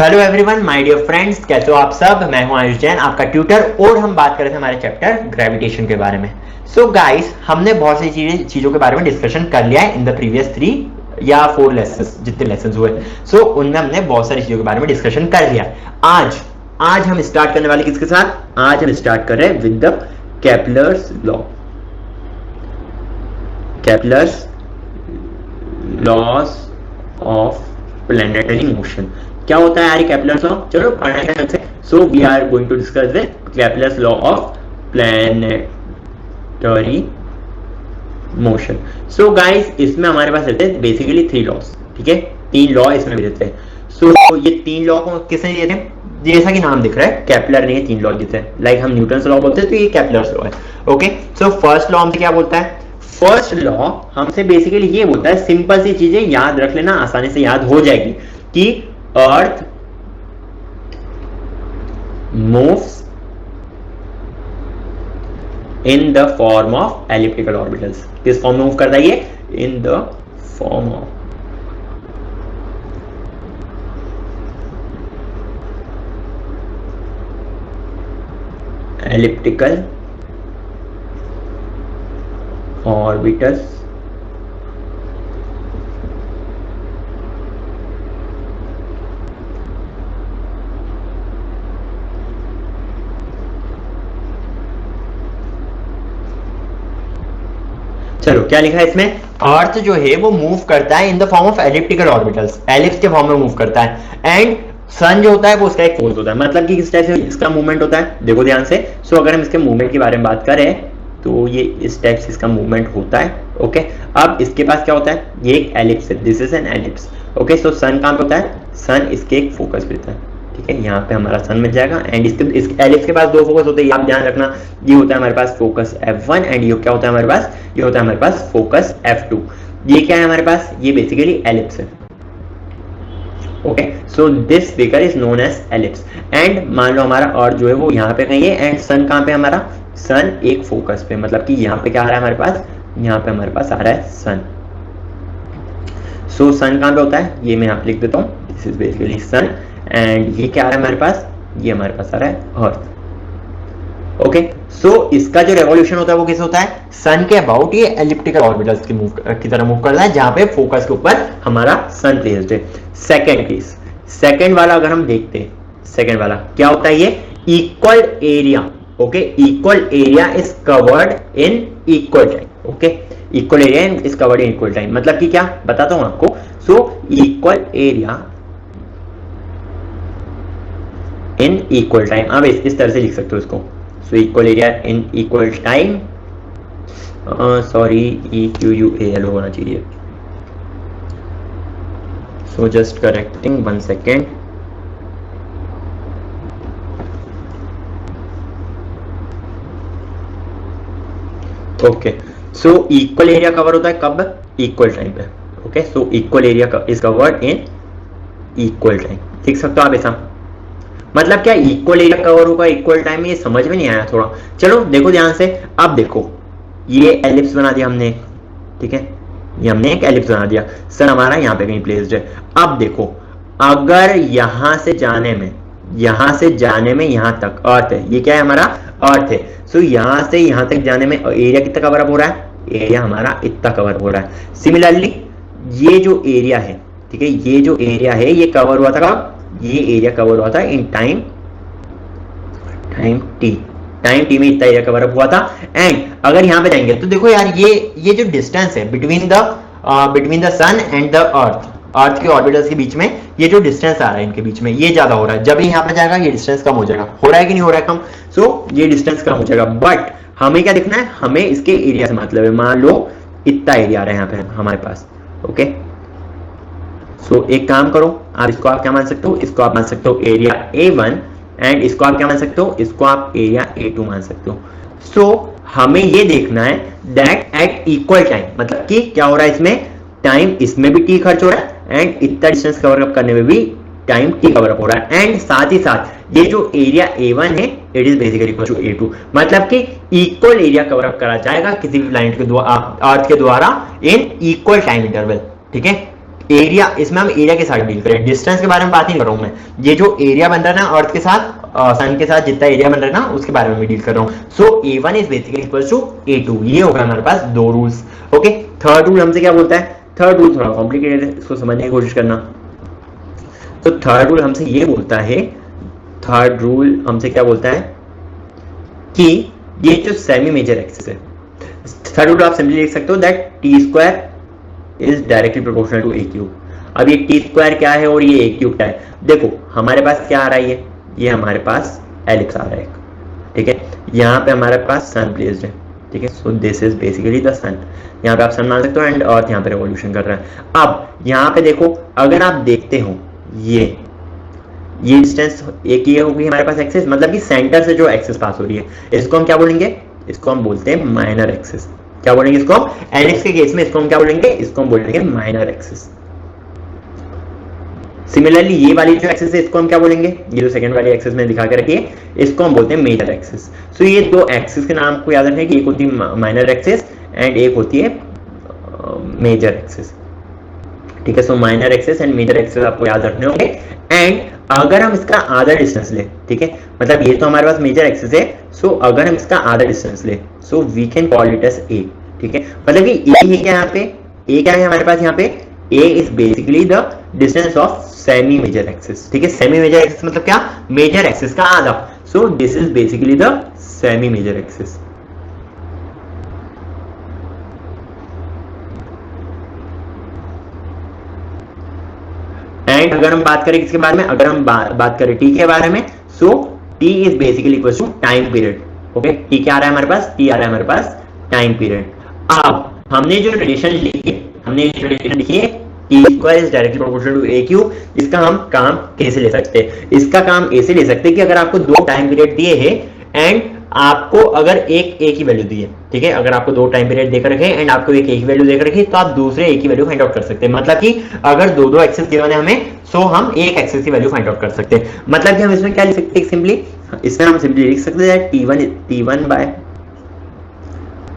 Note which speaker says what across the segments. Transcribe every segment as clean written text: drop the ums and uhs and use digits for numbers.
Speaker 1: Hello everyone, my dear friends, कैसे हो आप सब। मैं हूं आयुष जैन, आपका ट्यूटर, और हम बात कर रहे थे हमारे चैप्टर ग्रेविटेशन के बारे में। सो गाइस, हमने बहुत सी चीजों के बारे में डिस्कशन कर लिया है इन द प्रीवियस 3 या 4 लेसन्स, जितने लेसन्स हुए। सो उनमें हमने बहुत सारी चीजों के बारे में डिस्कशन कर लिया। आज हम स्टार्ट करने वाले किसके साथ? आज हम स्टार्ट कर रहे हैं with the Kepler's law. Kepler's laws of planetary motion. क्या होता है यार केपलर्स लॉ? चलो पढ़ने से। So we are going to discuss the Kepler's law of planetary motion. So guys, इसमें हमारे पास रहते हैं बेसिकली 3 लॉस। ठीक है, 3 लॉ इसमें भी रहते हैं। सो ये 3 लॉ को किसने दिए थे? जैसा कि नाम दिख रहा है, केपलर ने 3 लॉ दिए थे। लाइक हम न्यूटन लॉ बोलते हैं, तो ये केपलर्स लॉ है। ओके, सो फर्स्ट लॉ हमसे क्या बोलता है? फर्स्ट लॉ हमसे बेसिकली ये बोलता है, सिंपल सी चीजें याद रख लेना, आसानी से याद हो जाएगी, कि अर्थ moves in the form of elliptical orbitals। किस फॉर्म में मूव करता है ये? in the form of elliptical orbitals चलो क्या लिखा है इसमें? अर्थ जो है वो मूव करता है in the form of elliptical orbitals, ellipse के फॉर्म में मूव करता है। एंड सन जो होता है वो उसका एक फोर्स होता है। मतलब कि किस टाइप से इसका मूवमेंट होता है, देखो ध्यान से। सो अगर हम इसके मूवमेंट के बारे में बात करें तो ये इस टाइप से इसका मूवमेंट होता है। ओके, अब इसके पास क्या होता है? ये एक एलिप्स है, this is an ellipse. Okay, so sun कहां पे होता है? सन इसके एक फोकस पे होता है। ठीक है, यहाँ पे हमारा सन मिल जाएगा। एंड इसके इस एलिप्स के पास 2 फोकस होते हैं, आप ध्यान रखना। ये होता है हमारे पास फोकस F1 एंड ये क्या होता है हमारे पास? ये होता है हमारे पास फोकस F2। ये क्या है हमारे पास? ये बेसिकली एलिप्स है। Okay, so this figure is known as ellipse. And मान लो हमारा अर्थ जो है वो यहाँ पे कहीं है, एंड सन कहाँ पे? हमारा सन एक फोकस पे, मतलब कि यहाँ पे क्या आ रहा है हमारे पास? यहाँ पे हमारे पास आ रहा है सन। सो सन कहाँ पे होता है? ये मैं यहाँ पे लिख देता हूँ, this is basically sun. And ये क्या आ रहा है हमारे पास? ये हमारे पास आ रहा है अर्थ। ओके, सो इसका जो रेवोल्यूशन होता है वो कैसे होता है? सन के अबाउट ये एलिप्टिकल ऑर्बिटल्स की तरह मूव करता है, जहां पे फोकस के ऊपर हमारा सन प्लेस्ड है। सेकंड केस, सेकंड वाला अगर हम देखते हैं, सेकंड वाला क्या होता है? ये equal area. Okay, equal area is covered in equal time. Okay, equal area is covered in equal time, मतलब कि क्या बताता हूं आपको। So equal area in equal time, अब इस तरह से लिख सकते हो इसको। So equal area in equal time, sorry EQUAL होना चाहिए। So just correcting, 1 second. Okay, so equal area cover होता है कब? इक्वल टाइम पे। Okay, so equal area is covered in equal time, लिख सकते हो आप ऐसा। मतलब क्या इक्वल एरिया कवर होगा इक्वल टाइम में? ये समझ में नहीं आया थोड़ा। चलो देखो ध्यान से। अब देखो, ये एलिप्स बना दिया हमने, ठीक है, ये हमने एक एलिप्स बना दिया। सर हमारा यहाँ पे कहीं प्लेस्ड है। अब देखो, अगर यहां से जाने में यहां तक अर्थ है, ये क्या है हमारा? अर्थ है। सो यहां से यहां तक जाने में एरिया कितना कवर अप हो रहा है? एरिया हमारा इतना कवर हो रहा है। सिमिलरली ये जो एरिया है, ठीक है, ये जो एरिया है ये कवर हुआ था कब? ये एरिया कवर हुआ था इन टाइम टी में इतना एरिया कवर अप हुआ था। एंड अगर यहां पे जाएंगे तो देखो यार, ये जो डिस्टेंस है between the sun and the earth के ऑर्बिटल्स के बीच में, ये जो डिस्टेंस आ रहा है इनके बीच में, ये ज्यादा हो रहा है। जब यहाँ पे जाएगा ये डिस्टेंस कम हो जाएगा। हो रहा है कि नहीं हो रहा है? कम। सो ये डिस्टेंस कम हो जाएगा। बट हमें क्या देखना है? हमें इसके एरिया से मतलब है। मान लो इतना एरिया आ रहा है यहाँ पे हमारे पास। ओके, सो एक काम करो, आप इसको आप क्या मान सकते हो? इसको आप मान सकते हो एरिया A1, एंड इसको आप क्या मान सकते हो? इसको आप एरिया A2 मान सकते हो। सो हमें ये देखना है दैट एट इक्वल टाइम, मतलब कि क्या हो रहा है इसमें? टाइम इसमें भी टी खर्च हो रहा है, एंड इतना डिस्टेंस कवर अप करने में भी टाइम टी कवर अप हो रहा है। एंड साथ ही साथ ये जो एरिया A1 है, it is basically equal to A2, मतलब कि इक्वल एरिया कवर अप करा जाएगा किसी भी प्लैनेट के द्वारा, अर्थ के द्वारा, इन इक्वल टाइम इंटरवल। ठीक है, एरिया, इसमें हम एरिया के साथ डील करें, डिस्टेंस के बारे में बात नहीं कर रहा हूं मैं। ये जो एरिया बन रहा है ना अर्थ के साथ, सन के साथ जितना एरिया बन रहा है ना उसके बारे में मैं डील कर रहा हूं। So A1 is basically equal to A2, ये होगा हमारे पास दो रूल्स। ओके, थर्ड रूल हमसे क्या बोलता है? थर्ड रूल थोड़ा कॉम्प्लिकेटेड है, इसको समझने की कोशिश करना। तो थर्ड रूल हमसे ये बोलता है, थर्ड रूल हमसे क्या बोलता है कि ये जो सेमी मेजर एक्सिस है, थर्ड रूल आप सिंपली लिख सकते हो that T square is directly proportional to A cube. अब ये टी स्क्वायर क्या है और ये ए क्यूब क्या है? देखो हमारे पास क्या आ रहा है, ये हमारे पास एलिप्स आ रहा है, ठीक है। यहाँ पे हमारे पास सन प्लेस्ड है, ठीक है। So this is basically the sun, यहाँ पे आप सन मान सकते हो एंड अर्थ यहाँ पे रेवोल्यूशन कर रहा है। अब यहाँ पे देखो, अगर आप देखते हो ये डिस्टेंस एक ये होगी हमारे पास एक्सिस, मतलब कि सेंटर से जो एक्सिस पास हो रही है, इसको हम क्या बोलेंगे? इसको हम बोलते हैं माइनर एक्सिस। क्या बोलेंगे इसको? एलिप्स के केस में इसको हम क्या बोलेंगे? इसको हम बोलेंगे माइनर एक्सिस। सिमिलरली ये वाली जो एक्सिस है इसको हम क्या बोलेंगे? ये जो सेकंड वाली एक्सिस में दिखा के रखी है इसको हम बोलते हैं मेजर एक्सिस। सो ये दो एक्सिस के नाम को याद रखें कि एक होती है माइनर एक्सिस एंड एक होती है मेजर एक्सिस, ठीक है। So minor axis and major axis आपको याद रखने होंगे। एंड अगर हम इसका आधा डिस्टेंस ले, ठीक है, मतलब ये तो हमारे पास मेजर एक्सिस है, सो अगर हम इसका आधा डिस्टेंस ले, so we can call it as A, ठीक है। मतलब कि ए है क्या यहाँ पे? ए क्या है हमारे पास यहाँ पे? A is basically the distance of semi major axis, ठीक है। सेमी मेजर एक्सिस मतलब क्या? मेजर एक्सिस का आधा। So this is basically the semi major axis. And अगर हम बात करें किसके बारे में? अगर हम बात करें टी के बारे में, so T is basically equal to time period. Okay, T क्या आ रहा है हमारे पास? टी आ रहा है हमारे पास टाइम पीरियड। अब हमने जो रिलेशन लिखी है T square is directly proportional to A cube, इसका हम काम कैसे ले सकते हैं? इसका काम ऐसे ले सकते हैं कि अगर आपको दो टाइम पीरियड दिए हैं एंड आपको अगर एक की वैल्यू दी है, ठीक है, अगर आपको दो टाइम पीरियड देकर रखे एंड आपको एक की वैल्यू देकर रखी, तो आप दूसरे एक की वैल्यू फाइंड आउट कर सकते हैं। मतलब कि अगर दो एक्सेस गिवन है हमें, सो हम एक एक्सेस की वैल्यू फाइंड आउट कर सकते हैं। मतलब कि हम इसमें क्या लिख सकते हैं? सिंपली इसमें हम सिंपली लिख सकते हैं T1 बाय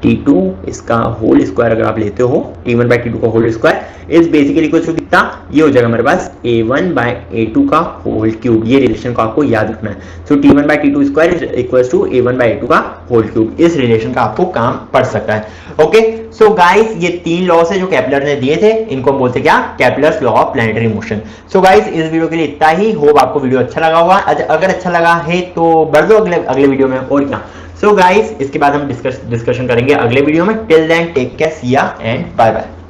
Speaker 1: T2 इसका होल स्क्वायर अगर आप लेते हो, T1 बाय T2 का whole square is basically equal to कितना? ये हो जाएगा हमारे पास A1 बाय A2 का होल क्यूब। ये रिलेशन को आपको याद रखना है। So T1 by T2 square is equal to A1 by A2 का होल क्यूब। इस रिलेशन का आपको काम पड़ सकता है। ओके, सो गाइस ये तीन लॉस है जो केपलर ने दिए थे, इनको हम बोलते क्या? Kepler's law of planetary motion. So guys इस वीडियो के लिए इतना ही। होप आपको वीडियो अच्छा लगा होगा। अगर अच्छा लगा है तो बढ़ दो अगले वीडियो में, और क्या। सो गाइस इसके बाद हम डिस्कशन करेंगे अगले वीडियो में। टिल देन टेक केयर, सी या एंड बाय बाय।